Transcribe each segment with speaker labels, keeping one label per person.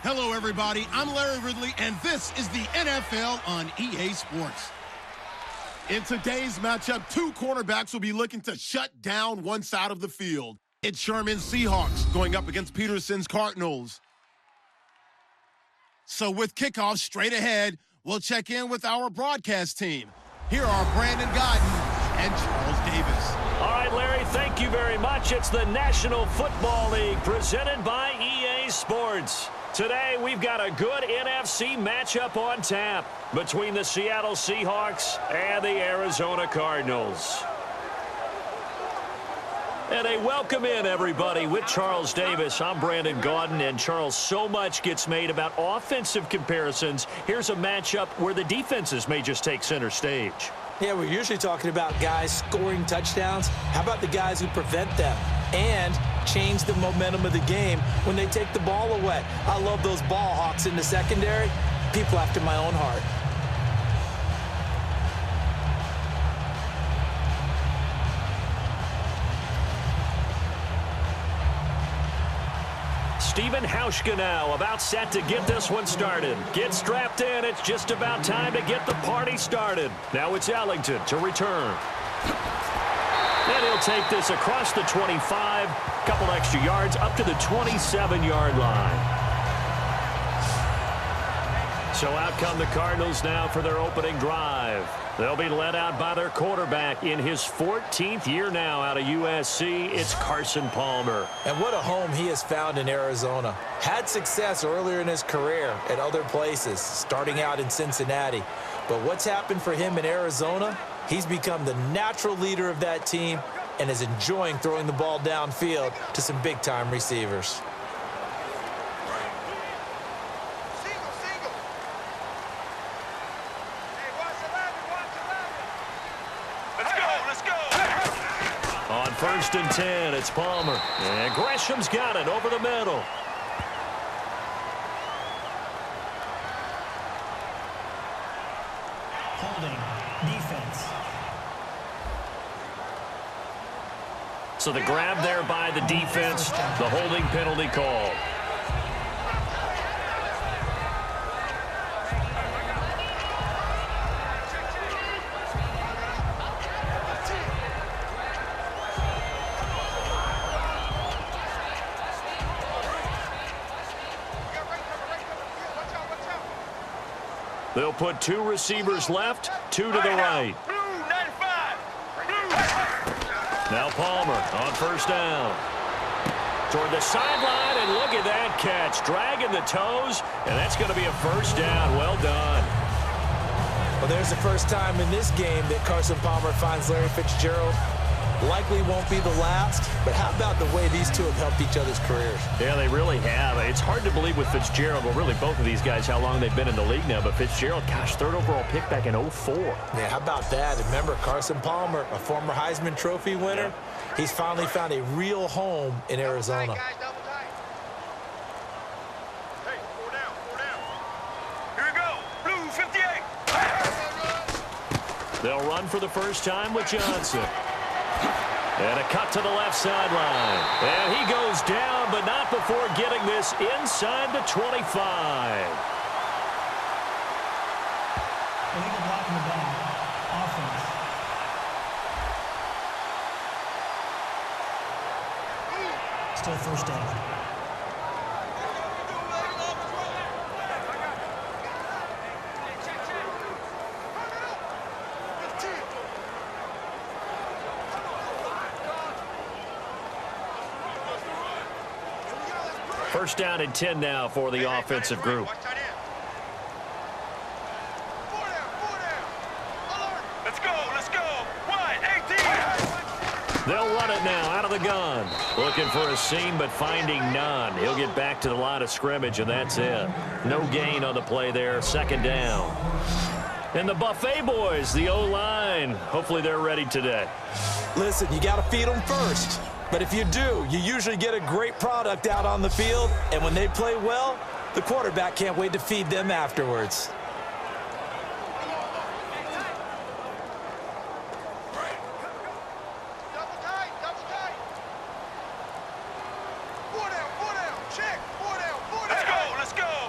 Speaker 1: Hello, everybody. I'm Larry Ridley, and this is the NFL on EA Sports. In today's matchup, two cornerbacks will be looking to shut down one side of the field. It's Sherman's Seahawks going up against Peterson's Cardinals. So with kickoff straight ahead, we'll check in with our broadcast team. Here are Brandon Godden and Charles Davis.
Speaker 2: All right, Larry, thank you very much. It's the National Football League presented by EA Sports. Today, we've got a good NFC matchup on tap between the Seattle Seahawks and the Arizona Cardinals. And a welcome in, everybody, with Charles Davis. I'm Brandon Gaudin, and Charles, so much gets made about offensive comparisons. Here's a matchup where the defenses may just take center stage.
Speaker 3: Yeah, we're usually talking about guys scoring touchdowns. How about the guys who prevent them and change the momentum of the game when they take the ball away? I love those ball hawks in the secondary. People after my own heart.
Speaker 2: Steven Hauschka now about set to get this one started. Get strapped in. It's just about time to get the party started. Now it's Ellington to return. And he'll take this across the 25, couple extra yards up to the 27-yard line. So out come the Cardinals now for their opening drive. They'll be led out by their quarterback in his 14th year now out of USC. It's Carson Palmer.
Speaker 3: And what a home he has found in Arizona. Had success earlier in his career at other places, starting out in Cincinnati. But what's happened for him in Arizona? He's become the natural leader of that team and is enjoying throwing the ball downfield to some big-time receivers.
Speaker 2: On 1st and 10, it's Palmer. And Gresham's got it over the middle.
Speaker 4: Holding. Defense.
Speaker 2: So the grab there by the defense, the holding penalty called. They'll put two receivers left, two to the right. Now Palmer on 1st down. Toward the sideline, and look at that catch. Dragging the toes, and that's going to be a 1st down. Well done.
Speaker 3: Well, there's the first time in this game that Carson Palmer finds Larry Fitzgerald. Likely won't be the last, but how about the way these two have helped each other's careers?
Speaker 2: Yeah, they really have. It's hard to believe with Fitzgerald, well, really both of these guys, how long they've been in the league now. But Fitzgerald, gosh, 3rd overall pick back in 04.
Speaker 3: Yeah, how about that? Remember, Carson Palmer, a former Heisman Trophy winner, he's finally found a real home in Arizona.
Speaker 5: Hey, 4 down, 4 down. Here we go. Blue 58.
Speaker 2: They'll run for the first time with Johnson. And a cut to the left sideline. And he goes down, but not before getting this inside the 25.
Speaker 4: Illegal block in the back. Offense. Still 1st down.
Speaker 2: First down and 10 now for the offensive group.
Speaker 5: Let's go, let's go. 1-18.
Speaker 2: They'll run it now out of the gun. Looking for a seam, but finding none. He'll get back to the line of scrimmage, and that's it. No gain on the play there. 2nd down. And the Buffet boys, the O-line, hopefully they're ready today.
Speaker 3: Listen, you got to feed them first. But if you do, you usually get a great product out on the field. And when they play well, the quarterback can't wait to feed them afterwards.
Speaker 5: Double tight, double tight. 4 down, check. 4 down, 4 down. Let's go, let's go.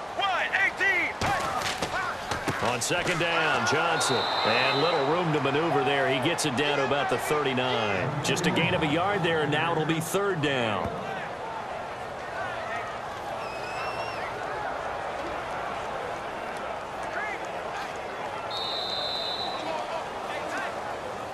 Speaker 2: On second down, Johnson. And little room to maneuver there. He gets it down to about the 39. Just a gain of a yard there, and now it'll be third down.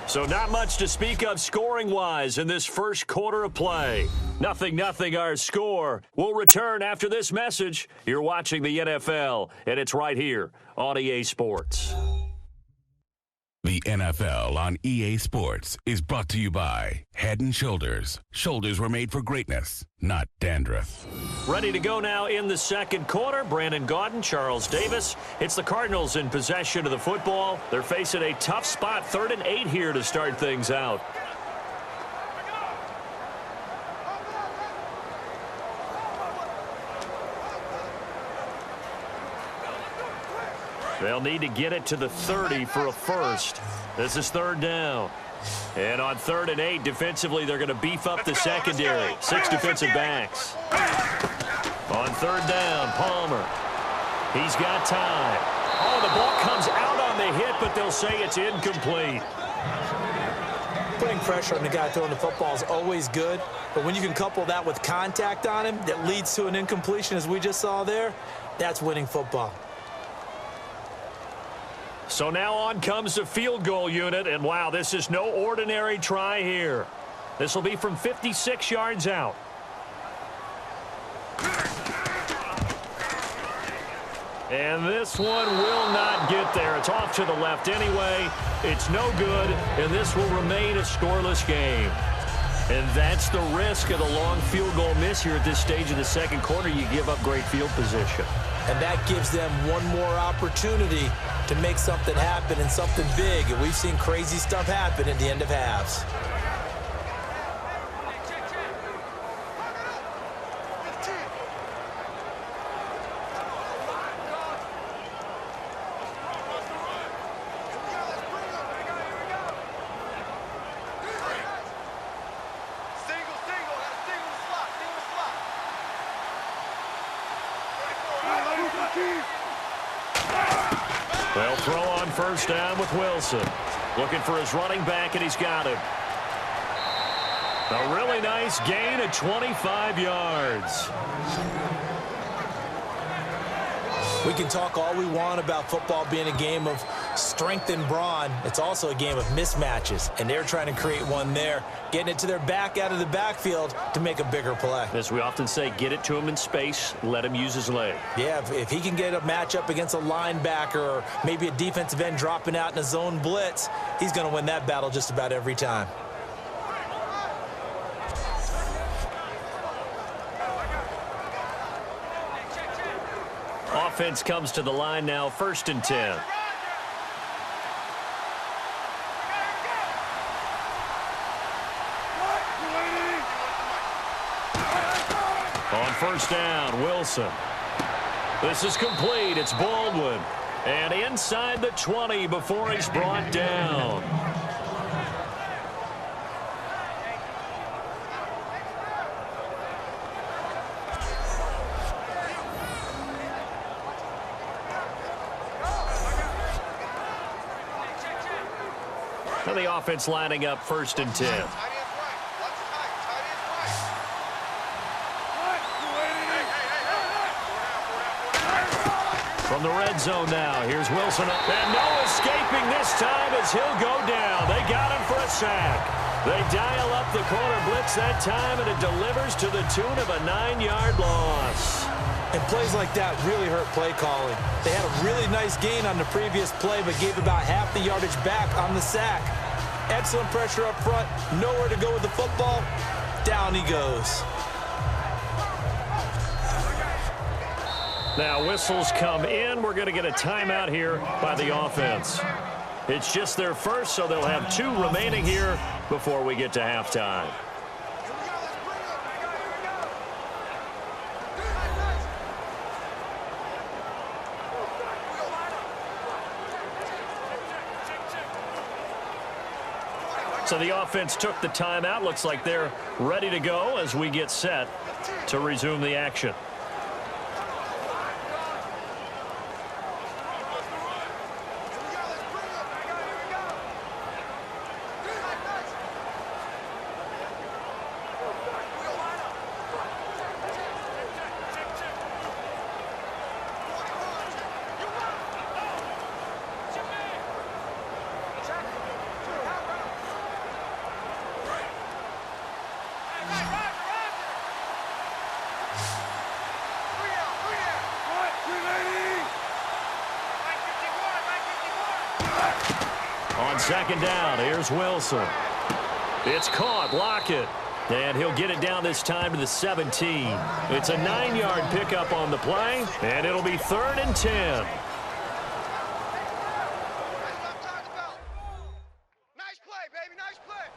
Speaker 2: So not much to speak of scoring-wise in this first quarter of play. 0-0 our score. We'll return after this message. You're watching the NFL, and it's right here on EA Sports.
Speaker 6: The NFL on EA Sports is brought to you by Head & Shoulders. Shoulders were made for greatness, not dandruff.
Speaker 2: Ready to go now in the second quarter. Brandon Gaudin, Charles Davis. It's the Cardinals in possession of the football. They're facing a tough spot, 3rd and 8 here to start things out. They'll need to get it to the 30 for a first. This is third down. And on 3rd and 8, defensively, they're going to beef up the secondary. 6 defensive backs. On 3rd down, Palmer. He's got time. Oh, the ball comes out on the hit, but they'll say it's incomplete.
Speaker 3: Putting pressure on the guy throwing the football is always good, but when you can couple that with contact on him that leads to an incompletion, as we just saw there, that's winning football.
Speaker 2: So now on comes the field goal unit, and wow, this is no ordinary try here. This will be from 56 yards out. And this one will not get there. It's off to the left anyway. It's no good, and this will remain a scoreless game. And that's the risk of the long field goal miss here at this stage of the second quarter. You give up great field position.
Speaker 3: And that gives them one more opportunity to make something happen and something big. And we've seen crazy stuff happen at the end of halves.
Speaker 2: They'll throw on first down with Wilson. Looking for his running back, and he's got him. A really nice gain of 25 yards.
Speaker 3: We can talk all we want about football being a game of strength and brawn. It's also a game of mismatches, and they're trying to create one there, getting it to their back out of the backfield to make a bigger play.
Speaker 2: As we often say, get it to him in space, let him use his leg.
Speaker 3: Yeah, if he can get a matchup against a linebacker or maybe a defensive end dropping out in a zone blitz, he's going to win that battle just about every time.
Speaker 2: Offense comes to the line now, 1st and 10. On first down, Wilson. This is complete. It's Baldwin. And inside the 20 before he's brought down. And the offense lining up 1st and 10. From the red zone now, here's Wilson. And no escaping this time as he'll go down. They got him for a sack. They dial up the corner blitz that time, and it delivers to the tune of a 9-yard loss.
Speaker 3: And plays like that really hurt play calling. They had a really nice gain on the previous play, but gave about half the yardage back on the sack. Excellent pressure up front. Nowhere to go with the football. Down he goes.
Speaker 2: Now whistles come in. We're going to get a timeout here by the offense. It's just their first, so they'll have 2 remaining here before we get to halftime. So the offense took the timeout. Looks like they're ready to go as we get set to resume the action. On second down, here's Wilson. It's caught. Lockett. And he'll get it down this time to the 17. It's a 9-yard pickup on the play, and it'll be 3rd and 10.
Speaker 5: Nice play, baby. Nice play.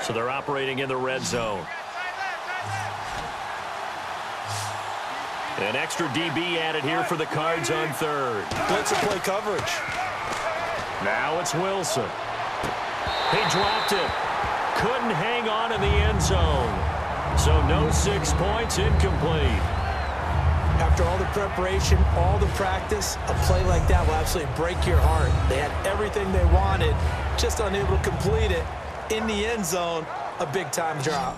Speaker 2: So they're operating in the red zone. An extra DB added here for the Cards on 3rd.
Speaker 3: Blitzer play coverage.
Speaker 2: Now it's Wilson. He dropped it. Couldn't hang on in the end zone. So no 6 points, incomplete.
Speaker 3: After all the preparation, all the practice, a play like that will absolutely break your heart. They had everything they wanted, just unable to complete it. In the end zone, a big-time drop.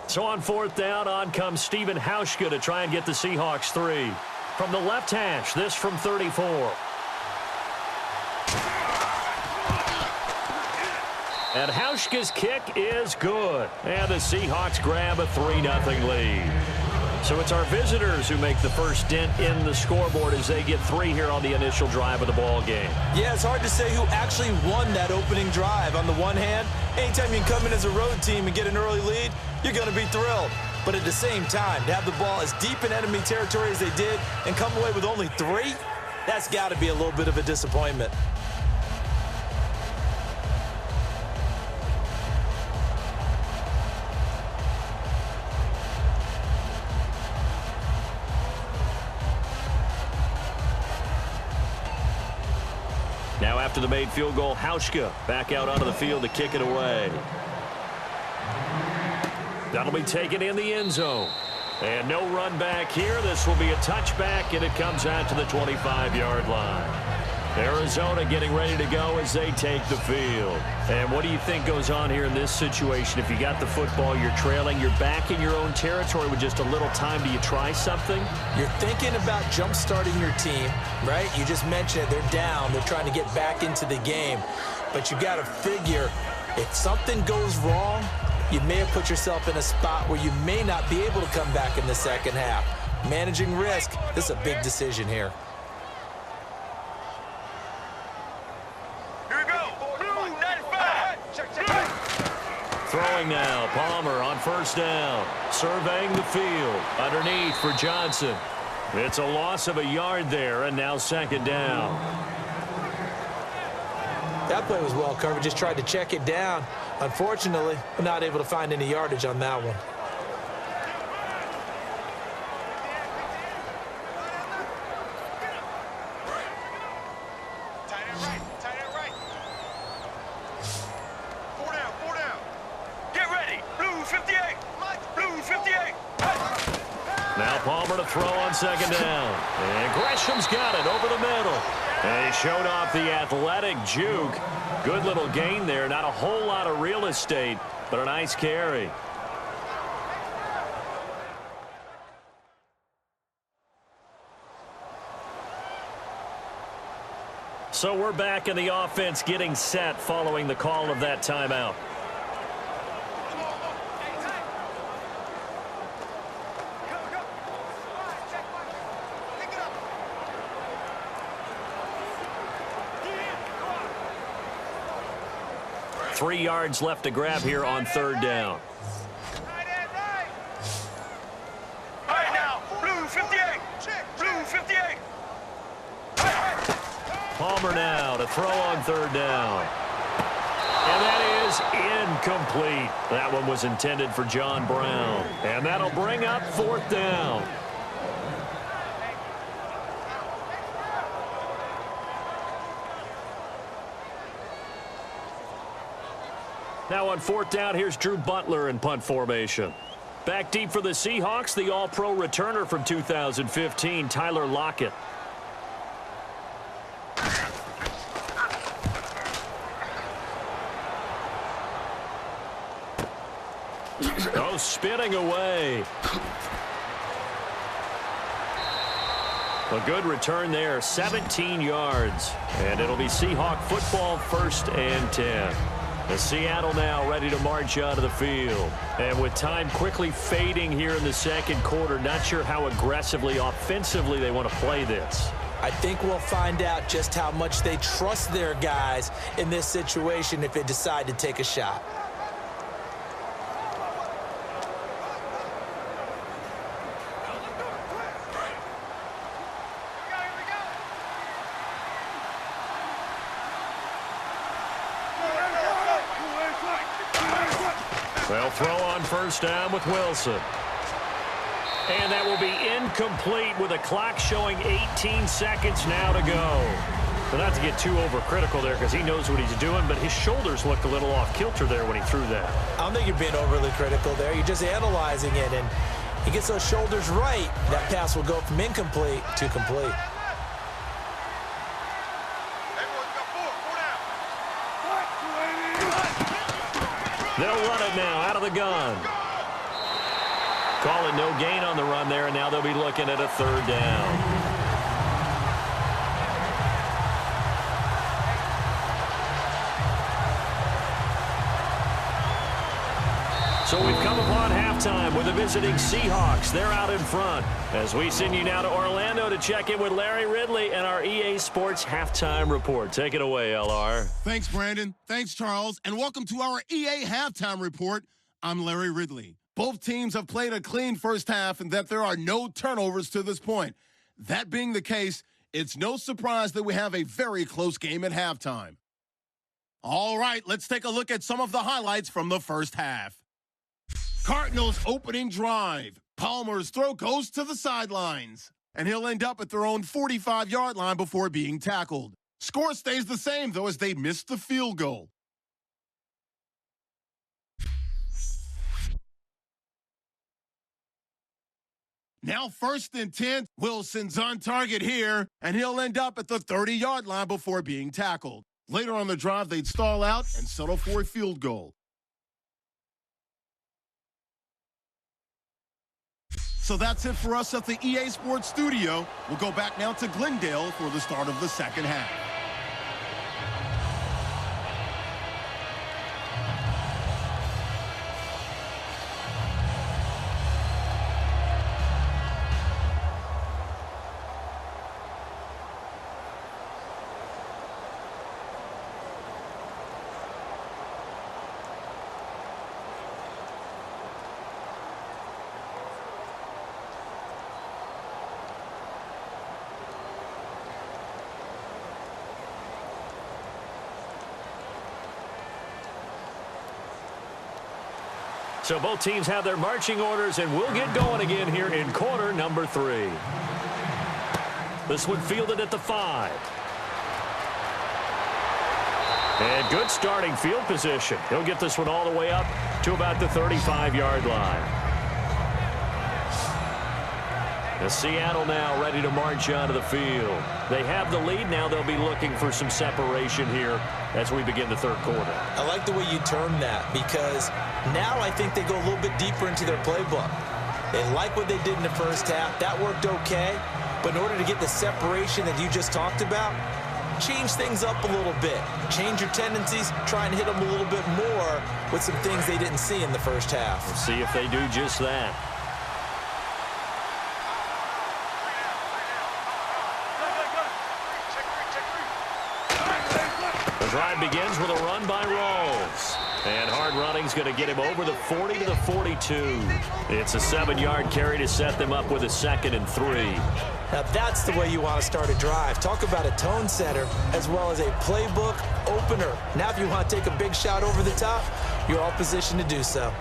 Speaker 2: So on 4th down, on comes Stephen Hauschka to try and get the Seahawks 3. From the left hash, this from 34. And Hauschka's kick is good. And the Seahawks grab a 3-0 lead. So it's our visitors who make the first dent in the scoreboard as they get 3 here on the initial drive of the ball game.
Speaker 3: Yeah, it's hard to say who actually won that opening drive. On the one hand, anytime you can come in as a road team and get an early lead, you're going to be thrilled. But at the same time, to have the ball as deep in enemy territory as they did and come away with only 3, that's got to be a little bit of a disappointment.
Speaker 2: Now after the made field goal, Hauschka back out onto the field to kick it away. That'll be taken in the end zone. And no run back here. This will be a touchback, and it comes out to the 25-yard line. Arizona getting ready to go as they take the field. And what do you think goes on here in this situation? If you got the football, you're trailing, you're back in your own territory with just a little time. Do you try something?
Speaker 3: You're thinking about jump-starting your team, right? You just mentioned it. They're down. They're trying to get back into the game. But you got to figure if something goes wrong, you may have put yourself in a spot where you may not be able to come back in the second half. Managing risk, this is a big decision here.
Speaker 2: Throwing now, Palmer on first down. Surveying the field. Underneath for Johnson. It's a loss of a yard there, and now second down.
Speaker 3: That play was well covered. Just tried to check it down. Unfortunately, we're not able to find any yardage on that one.
Speaker 2: Now Palmer to throw on second down. And Gresham's got it over the middle. And he showed off the athletic juke. Good little gain there. Not a whole lot of real estate, but a nice carry. So we're back in the offense getting set following the call of that timeout. Three yards left to grab here on third down.
Speaker 5: All right now, blue 58. Blue 58.
Speaker 2: Palmer now to throw on third down. And that is incomplete. That one was intended for John Brown. And that'll bring up fourth down. Now on fourth down, here's Drew Butler in punt formation. Back deep for the Seahawks, the All-Pro returner from 2015, Tyler Lockett. Oh, spinning away. A good return there, 17 yards. And it'll be Seahawk football, 1st and 10. The Seattle now ready to march out of the field. And with time quickly fading here in the second quarter, not sure how aggressively, offensively they want to play this.
Speaker 3: I think we'll find out just how much they trust their guys in this situation if they decide to take a shot.
Speaker 2: They'll throw on 1st down with Wilson. And that will be incomplete with a clock showing 18 seconds now to go. But not to get too overcritical there because he knows what he's doing, but his shoulders looked a little off kilter there when he threw that.
Speaker 3: I don't think you're being overly critical there. You're just analyzing it, and he gets those shoulders right. That pass will go from incomplete to complete.
Speaker 2: They'll run it now out of the gun. Calling no gain on the run there, and now they'll be looking at a 3rd down. So we've come upon halftime with the visiting Seahawks. They're out in front. As we send you now to Orlando to check in with Larry Ridley and our EA Sports Halftime Report. Take it away, LR.
Speaker 1: Thanks, Brandon. Thanks, Charles. And welcome to our EA Halftime Report. I'm Larry Ridley. Both teams have played a clean first half and that there are no turnovers to this point. That being the case, it's no surprise that we have a very close game at halftime. All right, let's take a look at some of the highlights from the first half. Cardinals opening drive. Palmer's throw goes to the sidelines, and he'll end up at their own 45-yard line before being tackled. Score stays the same, though, as they missed the field goal. Now 1st and 10. Wilson's on target here, and he'll end up at the 30-yard line before being tackled. Later on the drive, they'd stall out and settle for a field goal. So that's it for us at the EA Sports Studio. We'll go back now to Glendale for the start of the second half.
Speaker 2: So both teams have their marching orders, and we'll get going again here in quarter number 3. This one fielded at the 5. And good starting field position. He'll get this one all the way up to about the 35-yard line. The Seattle now ready to march onto the field. They have the lead. Now they'll be looking for some separation here as we begin the third quarter.
Speaker 3: I like the way you term that, because now I think they go a little bit deeper into their playbook. They like what they did in the first half. That worked okay. But in order to get the separation that you just talked about, change things up a little bit. Change your tendencies. Try and hit them a little bit more with some things they didn't see in the first half.
Speaker 2: We'll see if they do just that. The drive begins with a run by Rawls. And hard running's going to get him over the 40 to the 42. It's a 7-yard carry to set them up with a 2nd and 3.
Speaker 3: Now that's the way you want to start a drive. Talk about a tone setter as well as a playbook opener. Now if you want to take a big shot over the top, you're all positioned to do so.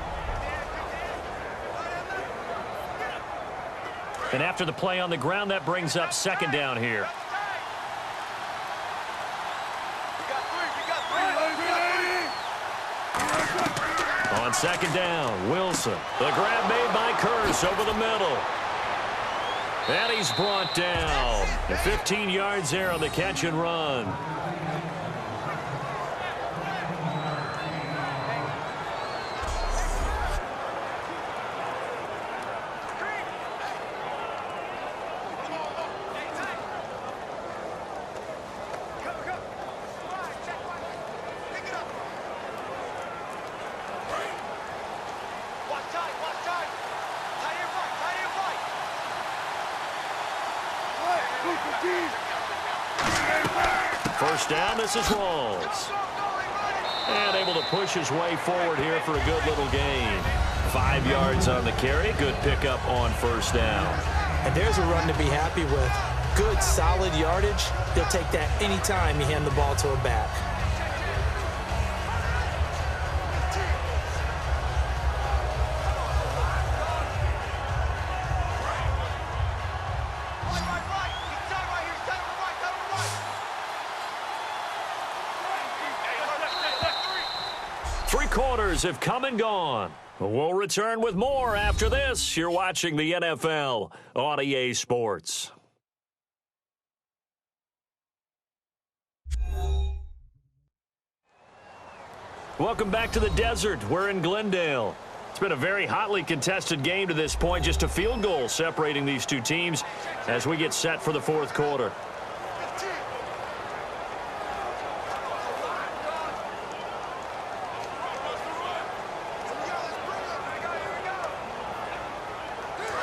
Speaker 2: And after the play on the ground, that brings up 2nd down here. On On second down, Wilson. The grab made by Curse over the middle. And he's brought down. 15 yards there on the catch and run. First down, this is Rawls. And able to push his way forward here for a good little gain. 5 yards on the carry. Good pickup on first down.
Speaker 3: And there's a run to be happy with. Good, solid yardage. They'll take that anytime you hand the ball to a back.
Speaker 2: Three quarters have come and gone. We'll return with more after this. You're watching the NFL on EA Sports. Welcome back to the desert. We're in Glendale. It's been a very hotly contested game to this point. Just a field goal separating these two teams as we get set for the fourth quarter.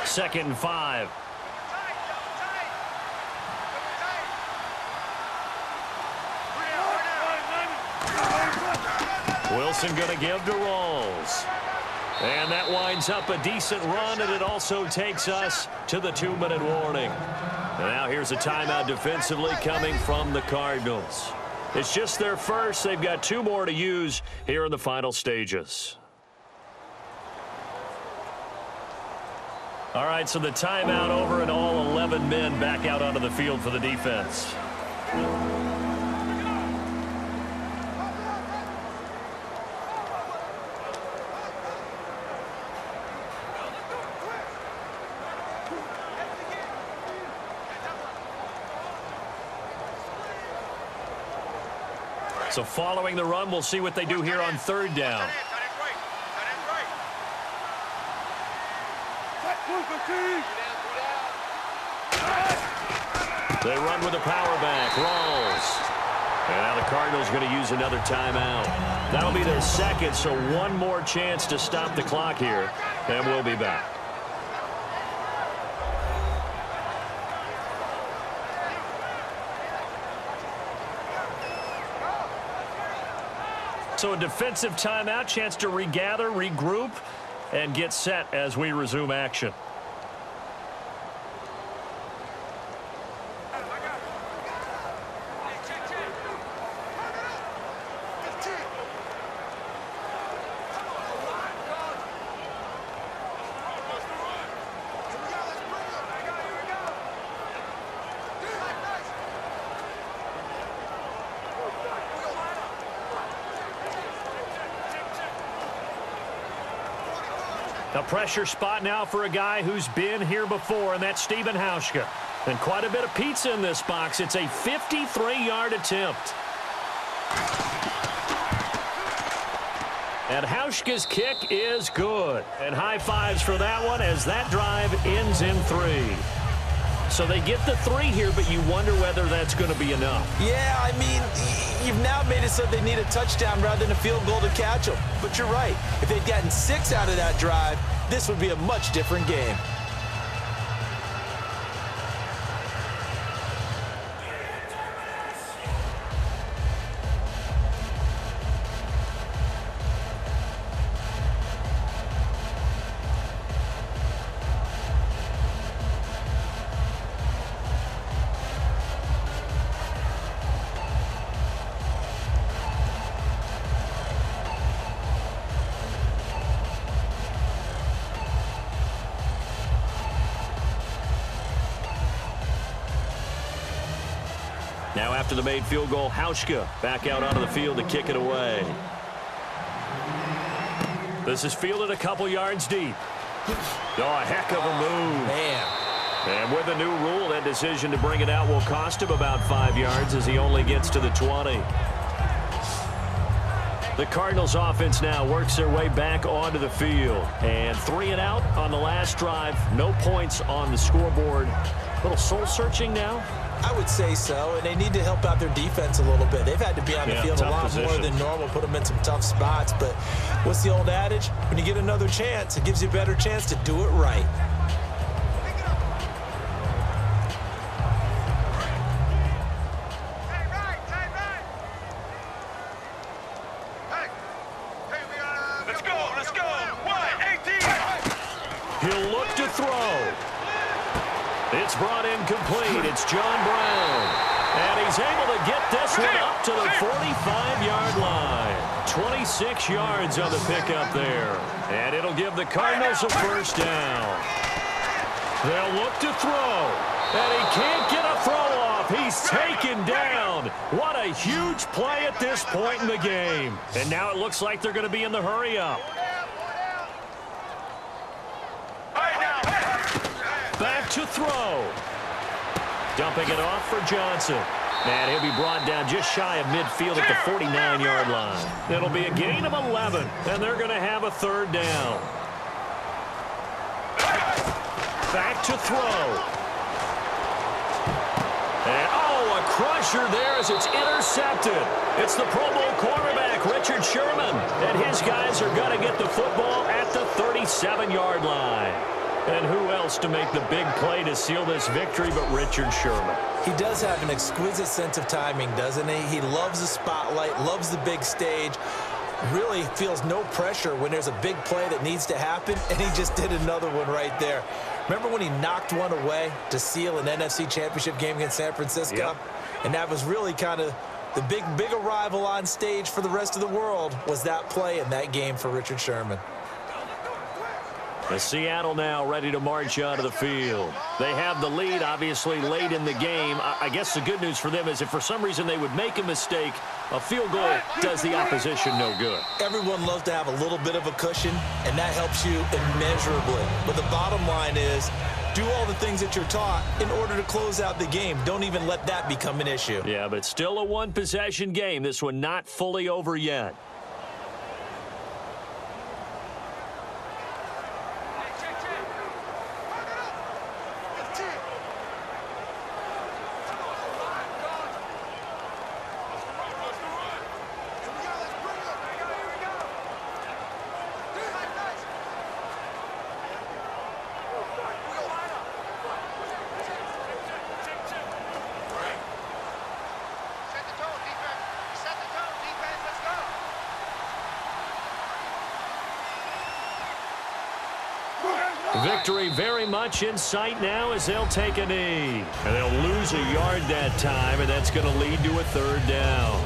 Speaker 2: Second and 5. Wilson going to give to Rawls. And that winds up a decent run, and it also takes us to the 2-minute warning. And now here's a timeout defensively coming from the Cardinals. It's just their first. They've got 2 more to use here in the final stages. All right, so the timeout over and all 11 men back out onto the field for the defense. So following the run, we'll see what they do here on third down. They run with a power back. Rawls. And now the Cardinals going to use another timeout. That'll be their second, so one more chance to stop the clock here. And we'll be back. So a defensive timeout, chance to regather, regroup, and get set as we resume action. A pressure spot now for a guy who's been here before, and that's Stephen Hauschka. And quite a bit of pizza in this box. It's a 53-yard attempt. And Hauschka's kick is good. And high fives for that one as that drive ends in 3. So they get the 3 here, but you wonder whether that's going to be enough.
Speaker 3: Yeah, I mean, you've now made it so they need a touchdown rather than a field goal to catch them. But you're right. If they'd gotten 6 out of that drive, this would be a much different game.
Speaker 2: Now after the made field goal, Hauschka back out onto the field to kick it away. This is fielded a couple yards deep. Oh, a heck of a move.
Speaker 3: Man.
Speaker 2: And with a new rule, that decision to bring it out will cost him about 5 yards as he only gets to the 20. The Cardinals offense now works their way back onto the field. And 3 and out on the last drive. No points on the scoreboard. A little soul-searching now.
Speaker 3: I would say so, and they need to help out their defense a little bit. They've had to be on the field a lot more than normal, put them in some tough spots. But what's the old adage? When you get another chance, it gives you a better chance to do it right.
Speaker 5: Let's go. 1-18.
Speaker 2: He'll look to throw. It's brought in complete. It's John Brown. And he's able to get this one up to the 45-yard line. 26 yards on the pickup there. And it'll give the Cardinals a first down. They'll look to throw. And he can't get a throw off. He's taken down. What a huge play at this point in the game. And now it looks like they're going to be in the hurry-up. Back to throw. Dumping it off for Johnson. And he'll be brought down just shy of midfield at the 49-yard line. It'll be a gain of 11, and they're going to have a third down. Back to throw. And, a crusher there as it's intercepted. It's the Pro Bowl cornerback, Richard Sherman. And his guys are going to get the football at the 37-yard line. And who else to make the big play to seal this victory but Richard Sherman?
Speaker 3: He does have an exquisite sense of timing, doesn't he? He loves the spotlight, loves the big stage, really feels no pressure when there's a big play that needs to happen, and he just did another one right there. Remember when he knocked one away to seal an NFC Championship game against San Francisco?
Speaker 2: Yep.
Speaker 3: And that was really kind of the big arrival on stage for the rest of the world was that play in that game for Richard Sherman.
Speaker 2: The Seattle now ready to march onto the field. They have the lead, obviously, late in the game. I guess the good news for them is if for some reason they would make a mistake, a field goal does the opposition no good.
Speaker 3: Everyone loves to have a little bit of a cushion, and that helps you immeasurably. But the bottom line is do all the things that you're taught in order to close out the game. Don't even let that become an issue.
Speaker 2: Yeah, but still a one-possession game. This one not fully over yet. Victory very much in sight now as they'll take a knee. And they'll lose a yard that time, and that's going to lead to a third down.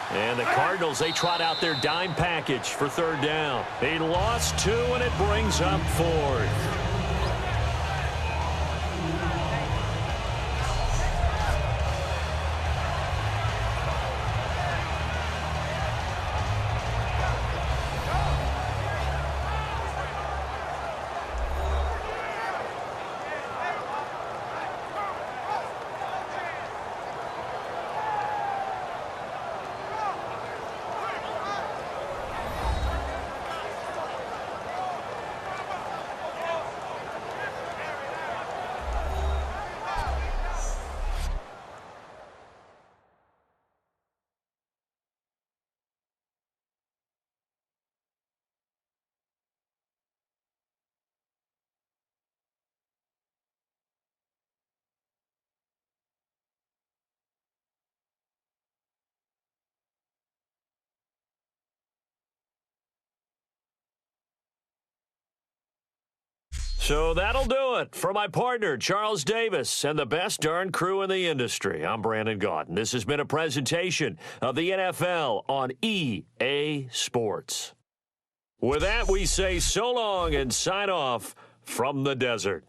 Speaker 2: And the Cardinals, they trot out their dime package for third down. He lost 2, and it brings up 4th. So that'll do it. For my partner, Charles Davis, and the best darn crew in the industry, I'm Brandon Gaudin. This has been a presentation of the NFL on EA Sports. With that, we say so long and sign off from the desert.